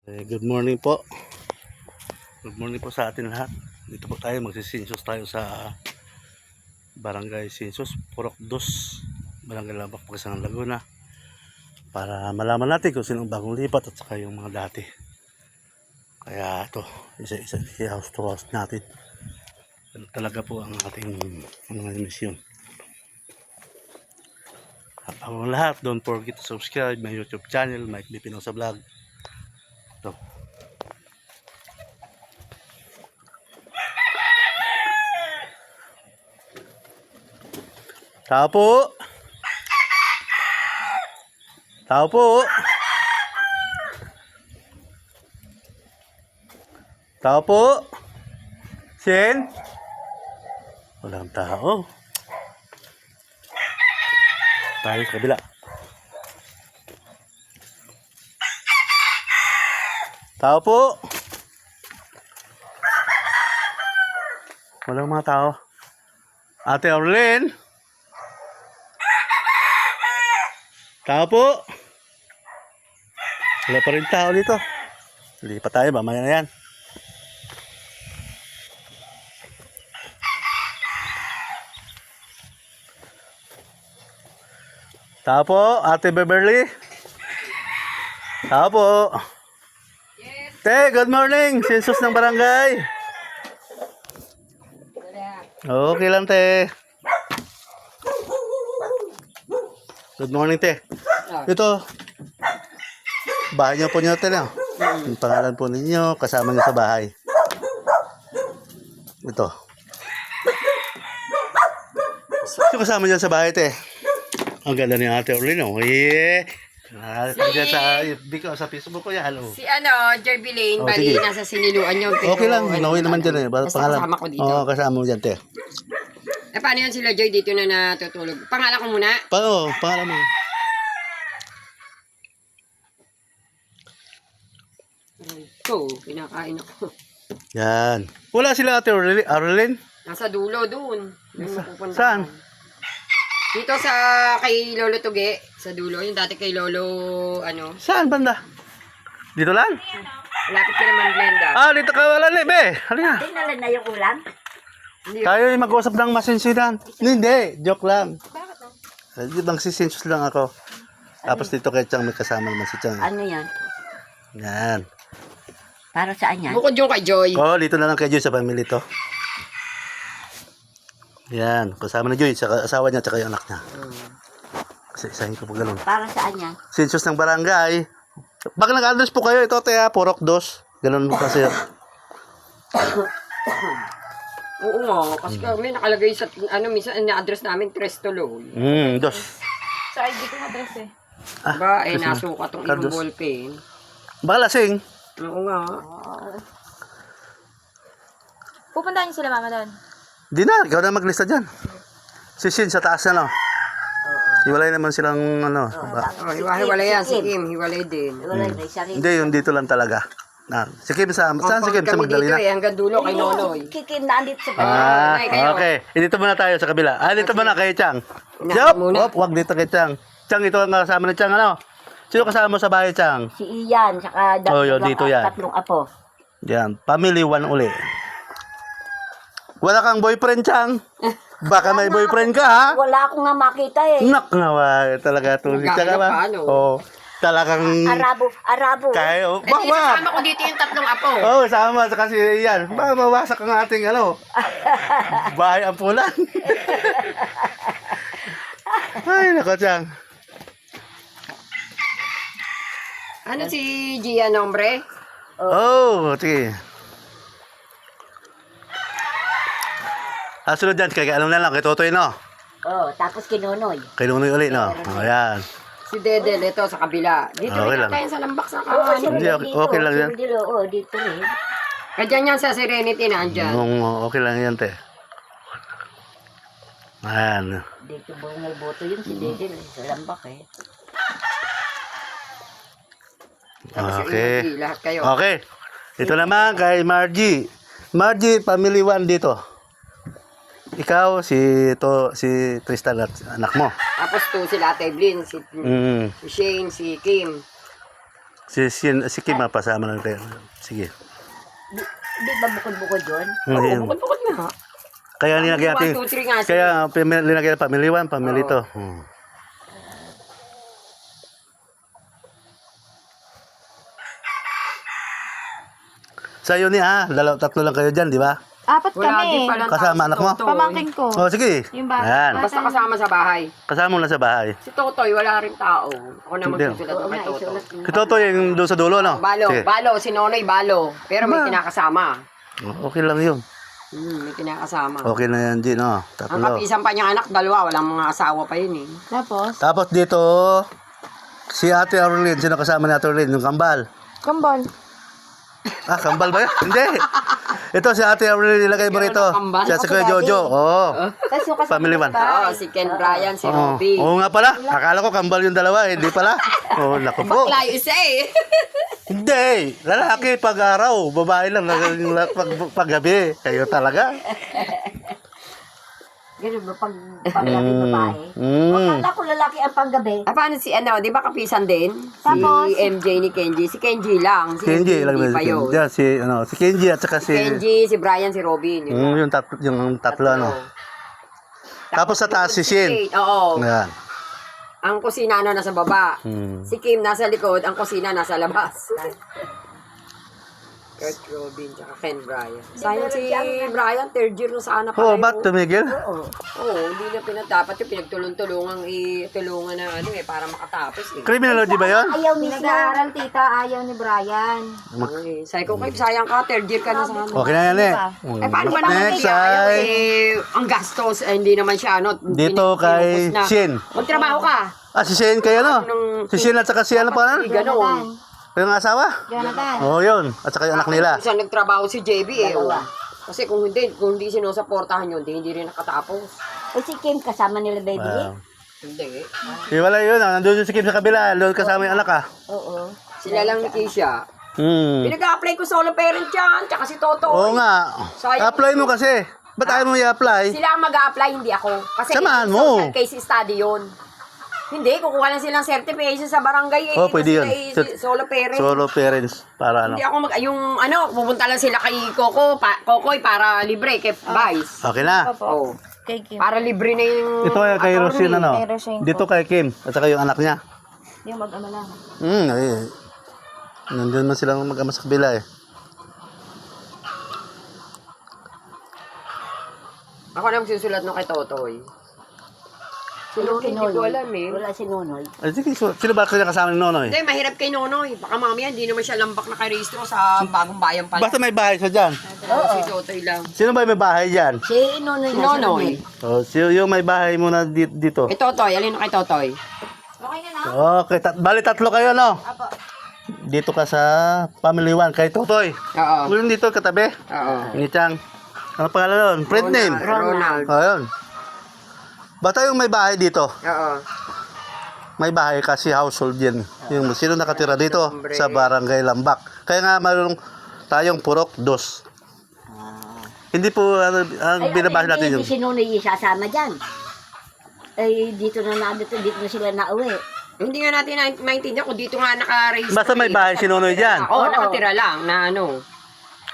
Good morning po. Good morning po sa atin lahat. Dito po tayo, magsisinsos tayo sa Barangay Sinsos, Purok 2, Barangay Labak, Pagkasangan, Laguna. Para malaman natin kung sino ang bagong lipat at saka yung mga dati. Kaya ito, isa-isa i-house to house natin. Ano talaga po ang ating misyon. At ang lahat, don't forget to subscribe my YouTube channel, Mike B. Pinosa Vlog. Ito. Tao po. Tao po. Tao po. Sin? Walang tao. Tayo sa kabila. Tao po. Walang mga tao. Ate Orlin. Tao po. Wala pa rin tao dito. Lipat tayo, mamaya na yan. Tao po, Ate Beverly. Tao po. Yes. Te, good morning. Sinsos ng barangay. Okay lang, te. Good morning, te. Ito. Bahay niyo po niyo, te. No? Yung pangalan po ninyo, kasama niyo sa bahay. Ito. Yung kasama niyo sa bahay, te. Ang ganda ni Ate Orlin, oh. Yeah. Diyan sa FB ko, sa Facebook ko yan. Hello. Si Jerby Lane, Oh, bali sige. nasa siniluan yun. Pero, Okay lang, nauwi naman dyan eh. Basta kasama ko dito. Oo, kasama mo dyan, te. Paano yan sila Joy dito na natutulog? Pangalan ko muna. Paano? Pangalan mo. Ito, pinakain ako. Yan. Wala sila Ate Orlin? Nasa dulo dun. Pupunta Saan? ako. Dito sa kay Lolo Tuge, sa dulo. Yung dati kay Lolo, Saan banda? Dito lang? malapit ka naman Glenda. Dito ka wala na, be. Halika. Tingnan na yung ulam. Hindi. Tayo yung mag-usap ng masinsinan. Hindi, joke lang. Magsisinsos lang ako. Tapos dito kay Chang may kasama naman si Chang. Ano yan? Yan. Para saan yan? Bukod yung kay Joy. Oh, dito na lang kay Joy sa family to. Yan, kasama na Joy, sa asawa niya at yung anak niya. Kasi isahin ko po ganun. Para saan yan? Sinsos ng barangay. Baka nag-address po kayo, ito te Purok 2. Ganun mo kasi. Oo nga, kasi kami nakalagay sa, minsan na-address namin, Tres Tuloy. 2. Sa ID ko address eh. Ba, nasuka tong ibang Cardos. ballpen. Baka lasing. Oo nga. Pupuntahan niyo sila mama doon. Di na, ikaw na maglista dyan. Si Shin sa taas na, no? Hiwalay naman silang, Oh, hiwalay yan, si Kim, hiwalay din. Wala na isa rin. hindi, yung dito lang talaga. Si Kim saan si Kim? Sa Kami dito Magdalena? hanggang dulo kay Nonoy. Kikim na andit sa baba. Ay, kayo. Okay. Dito muna tayo sa kabila. Dito muna kay Chang. Inaano Yup! muna? Wag dito kay Chang. Chang, ito ang kasama ni Chang, ano? Sino kasama mo sa bahay, Chang? Si Ian, saka Yun, dito yan. tatlong apo. Yan, family one uli. Wala kang boyfriend, Chang? Baka may boyfriend ka, ha? Wala akong nga makita eh. Nak nga, talaga to. Magkano pa, ano? Oo. Talagang... Arabo. Kayo. Eh, isasama ko dito yung tatlong apo. Oo, sama sa kasi yan. Mawasak ang ating, bahay ampulan. Ay, nako, Chang. Ano si Gia Nombre? Oh, sige. Sunod dyan, kaya alam na lang, kay Totoy, no? Oh, tapos kinunoy. Kay Nunoy uli, no? Ayan. Si Dedel, ito sa kabila. Dito Okay rin lang. tayo sa lambak sa Oo, kawan. Hindi, okay lang yan. Oo, dito rin. Kadyan yan sa Serenity na andyan. Okay lang yan, te. Ayan. Dito bungay boto yun si Dedel. Sa lambak eh. Tapos yung Okay. emoji, lahat kayo. Okay. Ito naman kay Margie. Margie, family one dito. Ikaw, si Tristan at anak mo. Tapos to sila Ate Evelyn, si Mm. Shane, si Kim. Si Kim, pasama lang kayo. Sige. Di ba bukod-bukod yun? Ngayon. Bukod-bukod nga. Kaya linagyan natin. 1, 2, 3 nga. Kaya linagyan natin family 1, family 2. Sa'yo ni tatlo lang kayo dyan, di ba? 4 Wala din kami. pala. Kasama anak mo? Pamangkin ko. Oh, sige. Yung bata. Ayan. Basta kasama sa bahay. Kasama mo lang sa bahay. Si Totoy, wala rin tao. Ako naman Hindi. susulat Oo kay nga, Totoy. isulat mo. Ito yung doon sa dulo, no? Balo, Sige. balo, si Nonoy balo. Pero may kinakasama. Okay lang yun. May kinakasama. Okay na yan, G, no? Ang Tatlo. kapisan pa niyang anak, dalawa, walang mga asawa pa yun eh. Tapos, Tapos dito, si Ate Arlene. Sino kasama ni Ate Arlene? Yung kambal. kambal. Kambal ba yun? Hindi. Ito si Ate Arlene, ilagay mo rito. Kambal? Siya si Kuya Jojo. Oo. Tapos yung kasama Family sa one. bahay. Oo, si Ken Brian, si Oo. Robby. Oo nga pala. Akala ko kambal yung dalawa. Hindi pala. Oo, naku po. Bakla yung isa eh. Hindi. Lalaki pag araw. Babae lang. Pag gabi. Kayo talaga. Ganun ba pag-gabi babae? Mm. Akala ko lalaki ang panggabi. Paano si di ba kapisan din? Tapos? Si MJ ni Kenji. Si Kenji lang. Si Kenji. MJ Lang hindi na pa si yun. Kenji. Si Kenji at saka si... Kenji, si Brian, si Robin. Yun. Yung tatlo, ano. Tapos sa taas si Shin. Oo. Ayan. Ang kusina nasa baba. Si Kim nasa likod, ang kusina nasa labas. Kurt Robin, tsaka Ken Brian. Sayang si Brian, third year na sana Oo, pala ba't tumigil? Oo, hindi na dapat yung pinagtulong-tulungan tulungan na para makatapos eh. Criminology ba yun? Ayaw mismo. Nag-aaral tita, ayaw ni Brian. Sabi ko, sayang ka, third year ka na sana. Okay na yan eh. Paano ba naman Next kaya? Ayaw ay... ang gastos, hindi naman siya, Dito kay pinubos na. Shin. Magtrabaho ka. Si Shin kayo, no? Si Shin at saka si ano pa, Ganon. yung asawa? Jonathan. Oo, yun. At saka yung anak nila. Kung saan nagtrabaho si JB eh. Kasi kung hindi sinusuportahan yun, hindi rin nakatapos. O si Kim kasama nila baby. Wow. Hindi. Wala yun. Nandun yung si Kim sa kabila. Doon kasama yung anak, Oo. Sila lang ni Keisha. Hmm. Pinag-apply ko solo parent yan, tsaka si Toto. Oo nga. Sayang. Apply mo kasi. Ba't ayaw mo i-apply? Sila ang mag-a-apply, hindi ako. Kasi Samahan mo. social case study yun. Hindi, kukuha lang silang certification sa barangay eh. Oh, pwede yun. Sila solo parent. Solo parents. Para ano. Hindi ako pupunta lang sila kay Kokoy para libre, kay Vice. Okay na. Oh. Kay Kim. Para libre na yung... Ito kay Rosine, ano? Kay Rosine Dito kay Kim. At saka yung anak niya. Yung mag-ama lang. Ay. Nandun man silang mag-ama sa kabila eh. Ako na magsusulat nung kay Totoy. Sino hindi ko alam eh. Wala si Nonoy. Ay, sige, sino ba kaya kasama ni Nonoy? Hindi, mahirap kay Nonoy. Baka mamaya hindi naman siya lambak na karehistro sa bagong bayan pala. Basta may bahay siya dyan. Si Totoy lang. Sino ba may bahay dyan? Si Nonoy. Si Nonoy. Yung may bahay muna dito. Kay Totoy, alin kay Totoy? Okay na na? Okay, bali tatlo kayo, no? Apo. Dito ka sa Family 1 kay Totoy. Oo. Ngayon dito katabi. Oo. Ngichang. Ano pangalan nun? Print name. Ronald. O, yun. Bata yung may bahay dito. Oo. May bahay kasi household yan. Yung sino nakatira dito sa Barangay Lambak. Kaya nga mayroong tayong purok dos. Hindi po ang binabasa natin yung... Hindi si Nonoy isasama dyan. Ay, dito na sila nauwi. Hindi nga natin maintindihan kung dito nga naka-register. Basta may bahay si Nonoy dyan. Oo, nakatira lang na ano.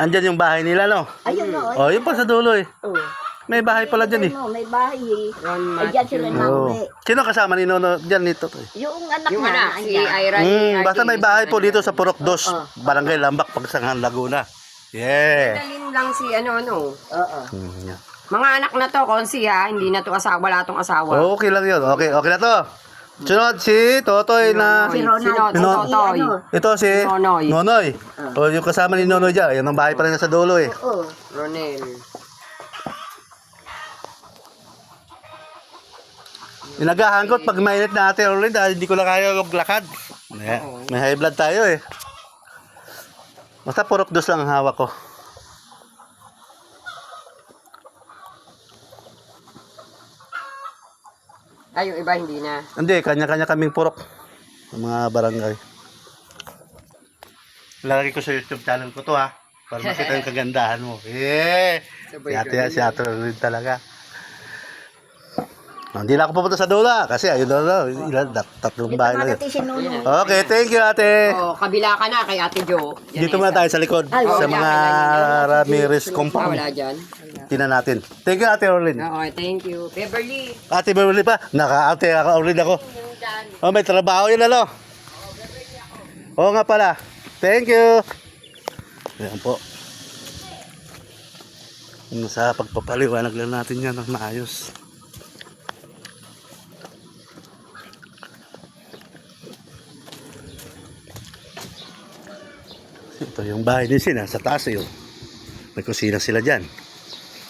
Andyan yung bahay nila, no? Ayun no. O, yun pa sa dulo eh. Oh. May bahay pala dyan eh. May bahay eh. Ron Ay, dyan sila Oo. nauwi. Sino kasama ni Nono dyan nito? Yung anak Yung na, anak, si andyan. Ira. Basta may bahay po dito sa Purok 2, Barangay Lambak, Pagsangan, Laguna. Yeah. Dalin lang si ano. Oo. Yeah. Mga anak na to, konsi ha, hindi na to asawa, wala tong asawa. Okay lang yun. Okay na to. Sunod si Totoy na... Si Ronald. Si Pinon- Totoy. Ano? Ito si Nonoy. Nonoy. O, yung kasama ni Nonoy dyan. Yan ang bahay pa rin sa dulo eh. Oo. Ronel. Nagahangkot pag mainit na ate ulit dahil hindi ko na kaya maglakad. May high blood tayo eh. Basta Purok 2 lang ang hawak ko. Ay, yung iba hindi na. Hindi, kanya-kanya kaming purok. Ang mga barangay. Lalagay ko sa YouTube channel ko to ha. Para makita yung kagandahan mo. Eh! Sabay Si ate rin talaga. Hindi na ako pupunta sa Dula kasi ayun na, tatlong Dito bahay na yun. nga dati si Nuno. Okay, thank you ate. Oh, kabila ka na kay Ate Jo. Yan Dito na muna isa. tayo sa likod Ay, sa wala, mga kailangan Ramirez Ah, compound. wala dyan. Tingnan natin. Thank you ate Orlin. Okay, thank you. Beverly. Ate Beverly pa. Naka-ate ako Orlin ako. Oh, may trabaho yun ano. Oo nga pala. Thank you. Ayan po. Sa pagpapaliwanag lang natin yan ng maayos. Ito yung bahay din sila sa taas yun. May kusina sila dyan.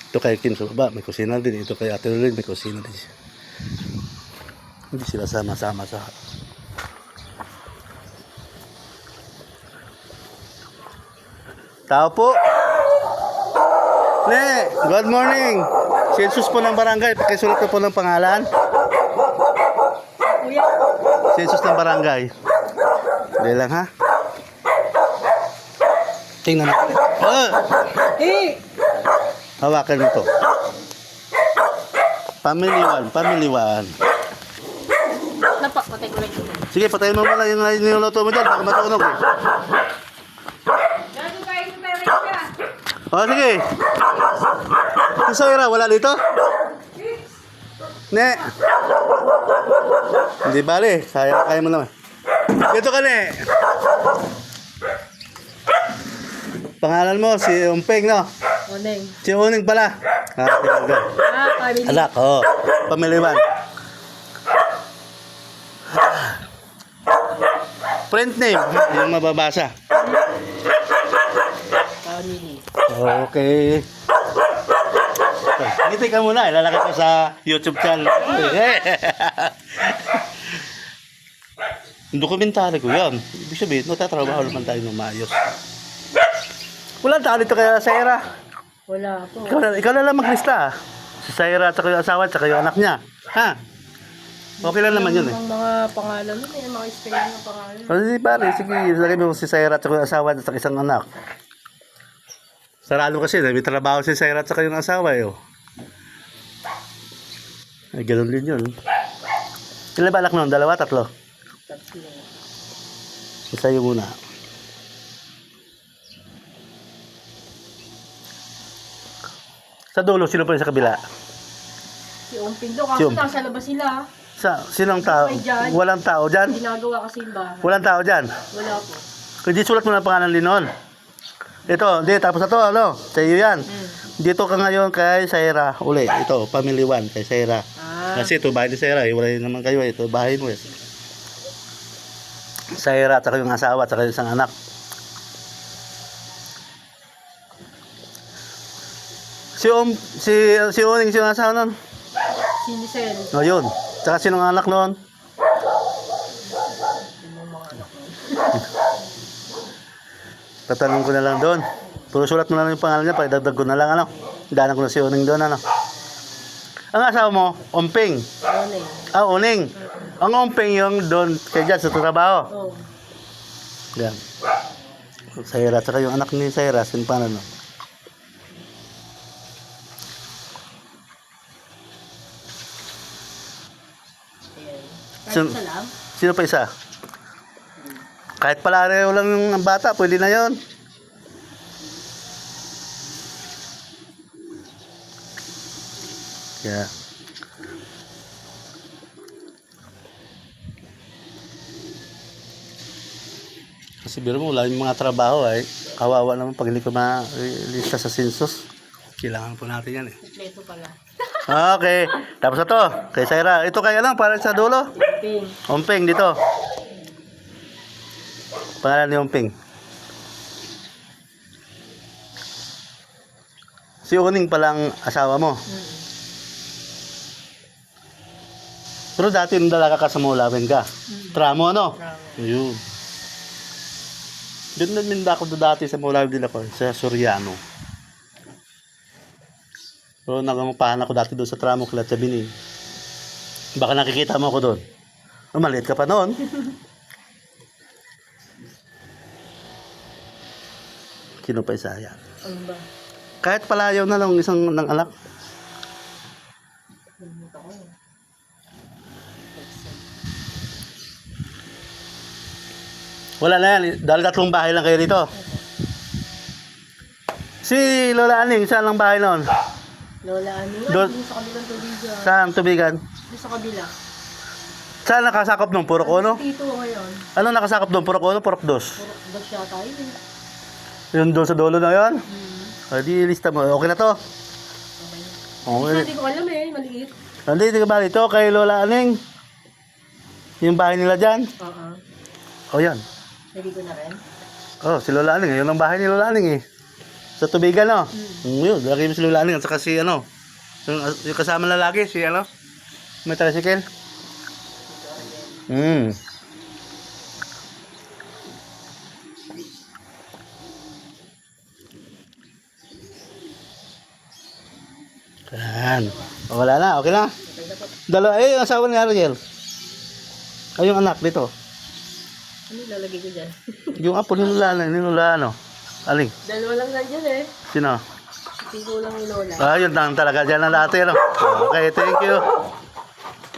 Ito kay Kim sa baba, may kusina din. Ito kay Ate Lulin, may kusina din siya. Hindi sila sama-sama sa... Tao po! Ne, good morning! Census po ng barangay, pakisulat po ng pangalan. Census ng barangay. Dali lang ha. Tingnan natin. Hawakan mo to. Family one. Napakpatay ko lang ito. Sige, patayin mo muna yung niluluto mo dyan. Baka matunog eh. O, sige. Yung Soira, wala dito? Ne. Hindi bali. Kaya mo naman. Dito ka, ne. Pangalan mo, si Umpeng, no? Oneng. Si Uning pala. Tinagal. Family. Alak, oo. Pamiliwan. Print name, yung mababasa. Family. Okay. Ngiti ka muna, ilalagay ko sa YouTube channel. Yung dokumentary ko yan. Ibig sabihin, natatrabaho naman tayo ng maayos. Walang tao dito kaya Saira. Wala po. Ikaw na lang maglista. Si Saira at saka yung asawa at saka yung anak niya. Ha? Okay lang naman yun eh. Ang mga pangalan mo, may mga spelling ng pangalan. O di pare, sige, lagay mo si Saira at saka yung asawa at saka isang anak. Sarado kasi, may trabaho si Saira at saka yung asawa eh. Oh. Ay, ganun din yun. Ilan ba anak nun? Dalawa, tatlo? Tatlo. Isa yung muna. Sa dulo, sino pa yung sa kabila? Si Umping doon, Si kaso Umping. nasa labas sila. Sinong tao? Ay, dyan. Walang tao dyan? Ginagawa kasi yung bahay. Walang tao dyan? Wala po. Kung di sulat mo na ang pangalan Linon. Ito, hindi, tapos ito, ano? Sa iyo yan. Dito ka ngayon kay Saira. Uli, ito, family one kay Saira. Ah. Kasi ito, bahay ni Saira. Wala naman kayo, ito, bahay mo. Saira, at saka yung asawa, at saka yung isang anak. Si Uning, sino ang asawa nun? Si Nicel. O, yun. Tsaka sinong anak nun? Tatanong ko na lang doon. Puro sulat mo na lang yung pangalan niya, pagdagdag ko na lang, ano? Danan ko na si Uning doon, ano? Ang asawa mo, Umping. Oneng. Ah, Uning. Ang Umping yung doon kay Jad sa trabaho. Oh. Yan. Saira, tsaka yung anak ni Saira, sin paano, no? Kahit isa lang. Sino pa isa? Kahit palareo lang yung bata, pwede na yon. Yeah. Kasi biro mo, wala yung mga trabaho ay kawawa naman pag hindi ko ma-lista sa census. Kailangan po natin yan eh. Kompleto pala. Okay. Tapos ito, kay Saira. Ito kaya lang, para sa dulo. Umping. Umping dito. Pangalan ni Umping. Si Uning palang asawa mo. Pero dati nung dalaga ka sa Mulawin ka. Tramo ano? Ayun. Doon namin ako dati sa Mulawin din ako. Sa Soriano. So nangangupahan ako dati doon sa Tramo Kila Chabini. Baka nakikita mo ako doon. Maliit ka pa noon. Sino pa isa yan? Ano ba? Kahit palayaw na lang isang ng anak. Wala na yan. Dahil 3 bahay lang kayo dito. Si Lola Aning, saan ang bahay noon? Lola, ano nga, Doon- dun sa kabilang tubigan. Saan tubigan? Doon sa kabila. Saan nakasakop nung Purok Uno? Tito ngayon. Ano nakasakop nung Purok Uno? Purok 2? Puro dos yata yun eh. Yung doon sa dulo na yun? O, di lista mo. Okay na to? Okay. Okay. Hindi ko alam eh, maliit. Nandito ka ba dito kay Lola Aning? Yung bahay nila dyan? Oo. O yan. Hindi ko na rin. Oh, si Lola Aning. Yun ang bahay ni Lola Aning eh. Sa tubigan, no? Yun, lagi mo si Lola Aning. At saka si ano, yung kasama lalaki, si ano, may tricycle. Yan. O, wala na, okay na. Dalawa, yung asawa ni Ariel. Ay, yung anak dito. Ano ilalagay ko dyan? Yung apo ni Lola, ano? Aling, Dalawa lang nandyan eh. sino? Tito lang ni Lola. Ah, yun lang talaga dyan ang dati, ano? Okay, thank you.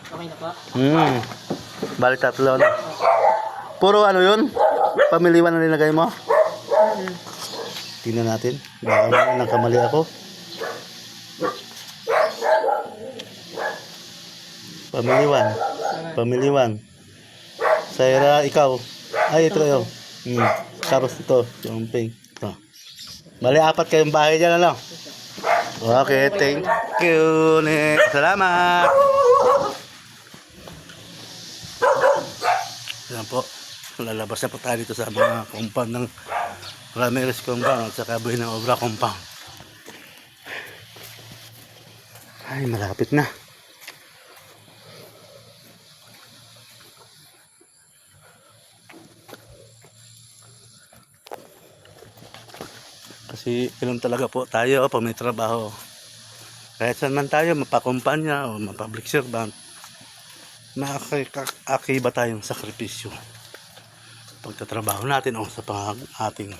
Okay na po. Balik 3 na. Puro ano yun? Pamiliwan na nilagay mo? Tingnan natin. Baka nagkamali ako. Pamiliwan. Saira, ikaw. Ay, ito yun. Tapos ito, yung pink. Ito. Bali, 4 kayong bahay dyan, ano? Okay, thank you. Salamat. Yan po. Lalabas na po tayo dito sa mga compound ng Ramirez Compound at saka Buhay ng Obra Compound. Ay, malapit na. Kasi ganun talaga po tayo pag may trabaho. Kahit saan man tayo, mapakumpanya o mapublic servant, nakakakiba tayong sakripisyo pagtatrabaho natin o sa ating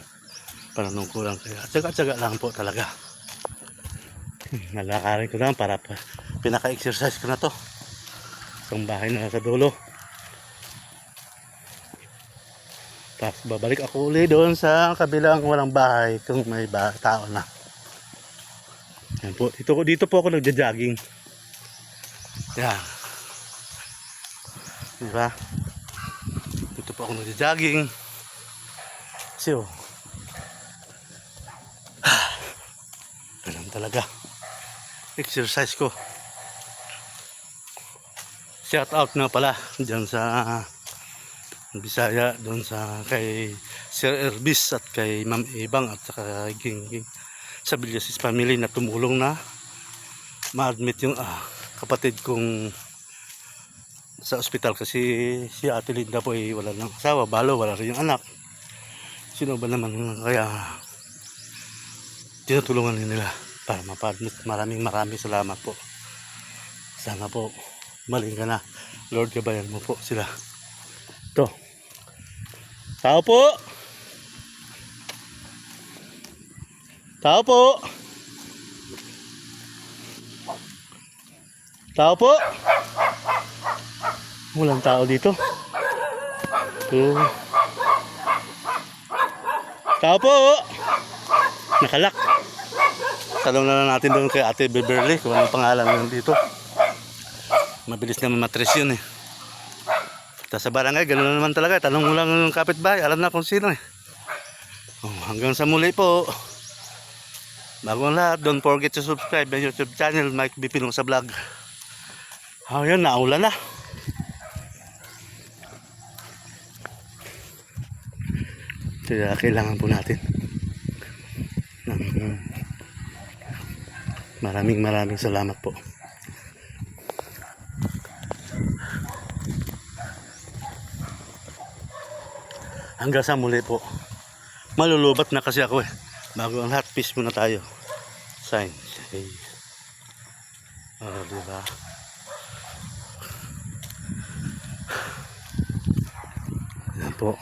pananungkulan. Kaya tsaga-tsaga lang po talaga. Nalakarin ko lang para pinaka-exercise ko na to. Itong bahay na sa dulo. Tapos babalik ako uli doon sa kabilang walang bahay kung may tao na. Yan po. Dito po ako nagja-jogging. Yan. Diba? Dito po ako nagja-jogging. Kasi ganun talaga. Exercise ko. Shout out na pala dyan sa Bisaya, doon sa kay Sir Erbis at kay Ma'am Ibang at saka Gingging sa Villasis family na tumulong na ma-admit yung kapatid kong sa ospital kasi si Ate Linda po ay wala ng asawa, balo, wala rin yung anak. Sino ba naman kaya tinutulungan nila para mapa-admit. Maraming salamat po. Sana po maling ka na. Lord, gabayan mo po sila. Ito. Tao po. Tao po. Tao po. Walang tao dito. Tao po. Nakalak. Tanong na lang natin doon kay Ate Beverly kung anong pangalan lang dito. Mabilis na mamatris yun eh. Sa barangay, gano'n naman talaga. Tanong mo lang yung kapitbahay, alam na kung sino eh. Hanggang sa muli po. Bago ang lahat, don't forget to subscribe my YouTube channel, Mike B. Pinong sa vlog. Ayun, naulan na. Kaya kailangan po natin maraming salamat po. Hanggang sa muli po. Malulubat na kasi ako eh. Bago ang lahat, peace muna tayo. Sign. Okay. Diba? Yan po.